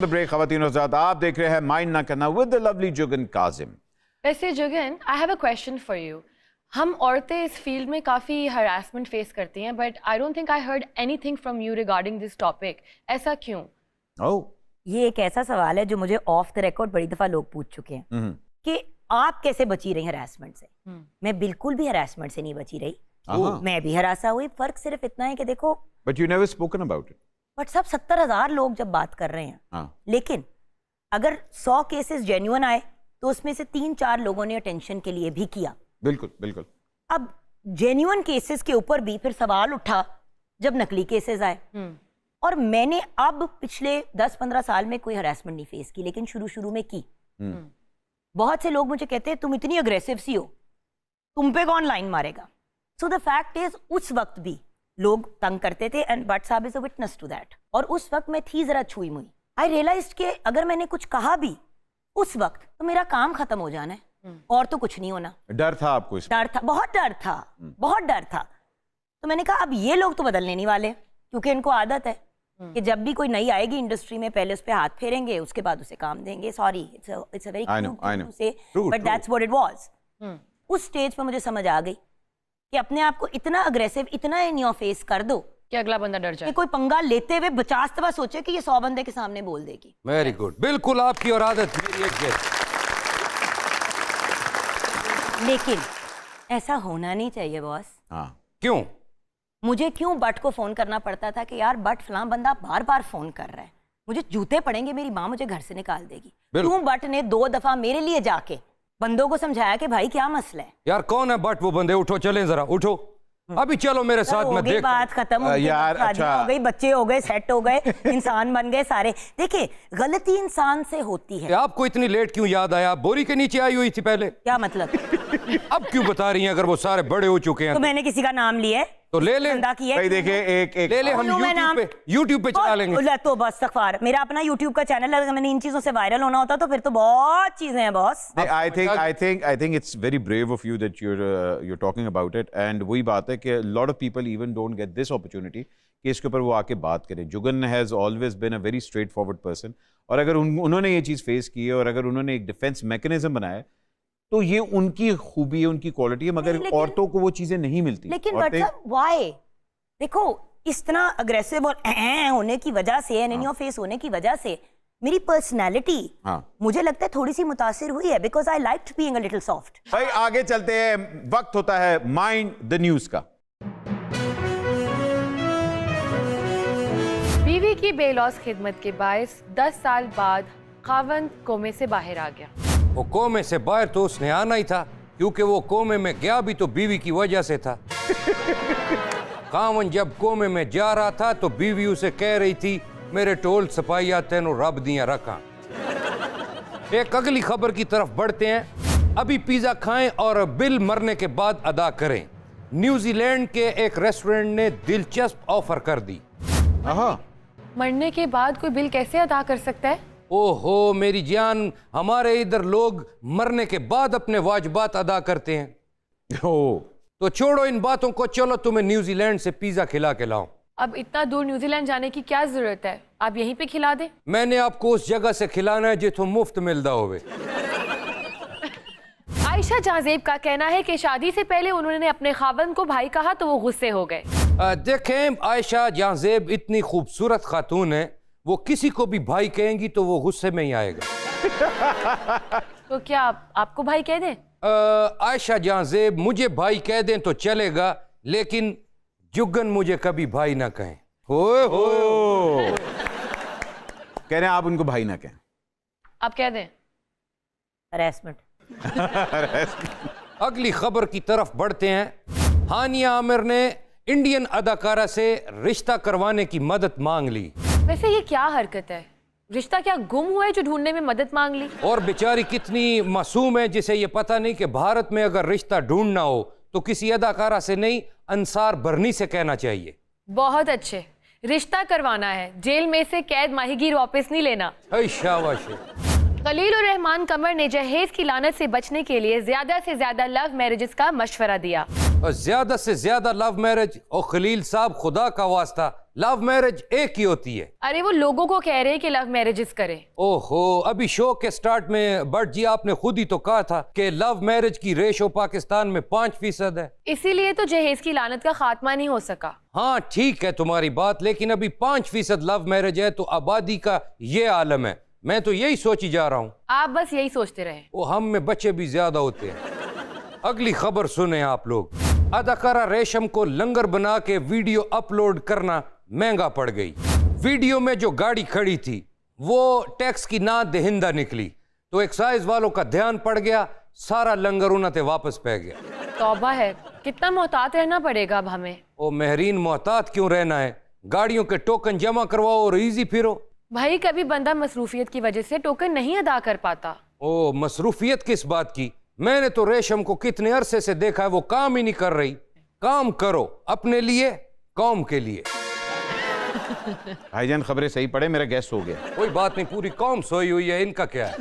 Break खवातीन और हज़रात, आप देख रहे हैं माइंड ना करना with the lovely Jugnu Kazim. वैसे Jugnu, I have a question for you. हम औरतें इस फील्ड में काफ़ी हरासमेंट फेस करती हैं, but I don't think I heard anything from you regarding this topic. ऐसा क्यों? ओह, ये एक ऐसा सवाल है जो मुझे ऑफ द रिकॉर्ड बड़ी दफा लोग पूछ चुके हैं कि आप कैसे बची रही हरासमेंट से। मैं बिल्कुल भी हरासमेंट से नहीं बची रही। मैं भी हरासा हुई। फर्क सिर्फ इतना है कि देखो, but you never spoken about it. But सब 70,000 लोग जब बात कर रहे हैं, लेकिन अगर 100 केसेस जेन्युइन आए तो उसमें से 3-4 लोगों ने अटेंशन के लिए भी किया। बिल्कुल बिल्कुल। अब जेन्युइन केसेस के ऊपर भी फिर सवाल उठा जब नकली केसेस आए। और मैंने अब पिछले 10-15 साल में कोई हरासमेंट नहीं फेस की, लेकिन शुरू में की। बहुत से लोग मुझे कहते हैं तुम इतनी अग्रेसिव सी हो, तुम पे कौन लाइन मारेगा। सो द फैक्ट इज उस वक्त भी लोग तंग करते थे, एंड बट साहब is a witness to that. और उस वक्त मैं थी जरा छुई मुई। आई रियलाइज्ड कि अगर मैंने कुछ कहा भी उस वक्त तो मेरा काम खत्म हो जाना है और तो कुछ नहीं होना। डर था आपको? इस डर था, बहुत डर था, बहुत डर था। तो मैंने कहा अब ये लोग तो बदलने नहीं वाले, क्योंकि इनको आदत है कि जब भी कोई नई आएगी इंडस्ट्री में पहले उस पे हाथ फेरेंगे, उसके बाद उसे काम देंगे। Sorry, it's a very cute thing to say, but that's what it was. उस स्टेज पे मुझे समझ आ गई कि अपने आप को इतना अग्रेसिव, इतना इन योर फेस कर दो कि अगला बंदा डर जाए, कि कोई पंगा लेते हुए 50 दफा सोचे कि ये 100 बंदे के सामने बोल देगी। वेरी गुड, बिल्कुल आपकी और आदत मेरी एक जैसी। लेकिन ऐसा होना नहीं चाहिए बॉस। हाँ, क्यों? मुझे क्यों बट को फोन करना पड़ता था कि यार बट फलां बंदा बार बार फोन कर रहा है, मुझे जूते पड़ेंगे, मेरी माँ मुझे घर से निकाल देगी। क्यों बट ने 2 दफा मेरे लिए जाके बंदों को समझाया कि भाई क्या मसला है। यार कौन है बट? वो बंदे उठो, चलें जरा, उठो अभी, चलो मेरे साथ में। देख बात खत्म हो गई, यार, अच्छा हो गई, बच्चे हो गए, सेट हो गए, इंसान बन गए सारे। देखिए, गलती इंसान से होती है। आपको इतनी लेट क्यों याद आया? आप बोरी के नीचे आई हुई थी पहले। क्या मतलब? अब क्यों बता रही हैं अगर वो सारे बड़े हो चुके हैं? तो मैंने किसी का नाम लिया है तो ले ले। भाई देखिए, एक ले ले, हम यूट्यूब पे चला लेंगे। तो बस इस्तग़फ़ार, मेरा अपना यूट्यूब का चैनल है। अगर मैंने इन चीजों से वायरल होना होता तो फिर तो बहुत चीजें हैं boss. I think it's very brave of you that you're talking about it, and वही बात है कि a lot of people even don't get this opportunity कि इसके ऊपर वो आके बात करें। Jugan has always been a very straightforward person, और अगर उन्होंने ये चीज़ फेस की है और अगर उन्होंने एक डिफेंस मैकेनिज्म बनाया तो ये उनकी खूबी है, उनकी क्वालिटी है, मगर औरतों को वो चीजें नहीं मिलती। लेकिन व्हाई? देखो, इस तरह अग्रेसिव और होने की वजह से, इन योर फेस होने की वजह से मेरी पर्सनालिटी, मुझे लगता है थोड़ी सी मुतासिर हुई है, because I liked being a little soft. भाई आगे चलते हैं, वक्त होता है माइंड द न्यूज का। बीवी की बेलौस खिदमत के बायस 10 साल बाद खावंद कोमे से बाहर आ गया। वो कोमे से बाहर तो उसने आना ही था, क्योंकि वो कोमे में गया भी तो बीवी की वजह से था। खावन जब कोमे में जा रहा था तो बीवी उसे कह रही थी, मेरे टोल सपाइया तेनों रब दिया रखा। एक अगली खबर की तरफ बढ़ते हैं। अभी पिज्जा खाएं और बिल मरने के बाद अदा करें। न्यूजीलैंड के एक रेस्टोरेंट ने दिलचस्प ऑफर कर दी। मरने के बाद कोई बिल कैसे अदा कर सकता है? ओहो मेरी जान, हमारे इधर लोग मरने के बाद अपने वाजिबात अदा करते हैं। तो छोड़ो इन बातों को, चलो तुम्हें न्यूजीलैंड से पिज्जा खिला के लाऊं। अब इतना दूर न्यूजीलैंड जाने की क्या जरूरत है? आप यहीं पे खिला दें। मैंने आपको उस जगह से खिलाना है जिथों मुफ्त मिलता होवे। आयशा जहांजेब का कहना है कि शादी से पहले उन्होंने अपने खावंद को भाई कहा तो वो गुस्से हो गए। देखें, आयशा जहांजेब इतनी खूबसूरत खातून है, वो किसी को भी भाई कहेंगी तो वो गुस्से में ही आएगा। तो क्या आपको भाई कह दें? आयशा जहांजेब मुझे भाई कह दें तो चलेगा, लेकिन जुगन मुझे कभी भाई ना कहें। कह रहे हैं आप उनको भाई ना कहें। आप कह दें। हरासमेंट। अगली खबर की तरफ बढ़ते हैं। हानिया आमिर ने इंडियन अदाकारा से रिश्ता करवाने की मदद मांग ली। वैसे ये क्या हरकत है? रिश्ता क्या गुम हुआ है जो ढूंढने में मदद मांग ली? और बेचारी कितनी मासूम है जिसे ये पता नहीं कि भारत में अगर रिश्ता ढूंढना हो तो किसी अदाकारा से नहीं, अंसार बरनी से कहना चाहिए। बहुत अच्छे, रिश्ता करवाना है, जेल में से कैद माहीगीर वापस नहीं लेना। शाबाश। खलील और रहमान कमर ने जहेज की लानत से बचने के लिए ज्यादा से ज्यादा लव मैरिजेस का मशवरा दिया। और ज्यादा से ज्यादा लव मैरिज, और खलील साहब खुदा का वास्ता लव मैरिज एक ही होती है। अरे वो लोगों को कह रहे हैं कि लव मैरिजेस करें। ओहो, अभी शो के स्टार्ट में भट्ट जी आपने खुद ही तो कहा था कि लव मैरिज की रेशो पाकिस्तान में 5% है। इसीलिए तो जहेज की लानत का खात्मा नहीं हो सका। हाँ ठीक है तुम्हारी बात, लेकिन अभी 5% लव मैरिज है तो आबादी का ये आलम है। मैं तो यही सोची जा रहा हूँ। आप बस यही सोचते रहे। वो हम में बच्चे भी ज्यादा होते हैं। अगली खबर सुने आप लोग। अदाकारा रेशम को लंगर बना के वीडियो अपलोड करना महंगा पड़ गई। वीडियो में जो गाड़ी खड़ी थी वो टैक्स की ना दहिंदा निकली तो एक्साइज वालों का ध्यान पड़ गया, सारा लंगर उन्हें वापस पै गया। तौबा है, कितना मोहतात रहना पड़ेगा अब हमें। ओ महरीन, मोहतात क्यों रहना है? गाड़ियों के टोकन जमा करवाओ और इजी फिरो। भाई कभी बंदा मसरूफियत की वजह से टोकन नहीं अदा कर पाता। ओ मसरूफियत किस बात की? मैंने तो रेशम को कितने अरसे से देखा है, वो काम ही नहीं कर रही। काम करो अपने लिए, कौम के लिए। भाईजान खबरें सही पढ़े, मेरा गेस्ट हो गया। कोई बात नहीं, पूरी कौम सोई हुई है, इनका क्या है।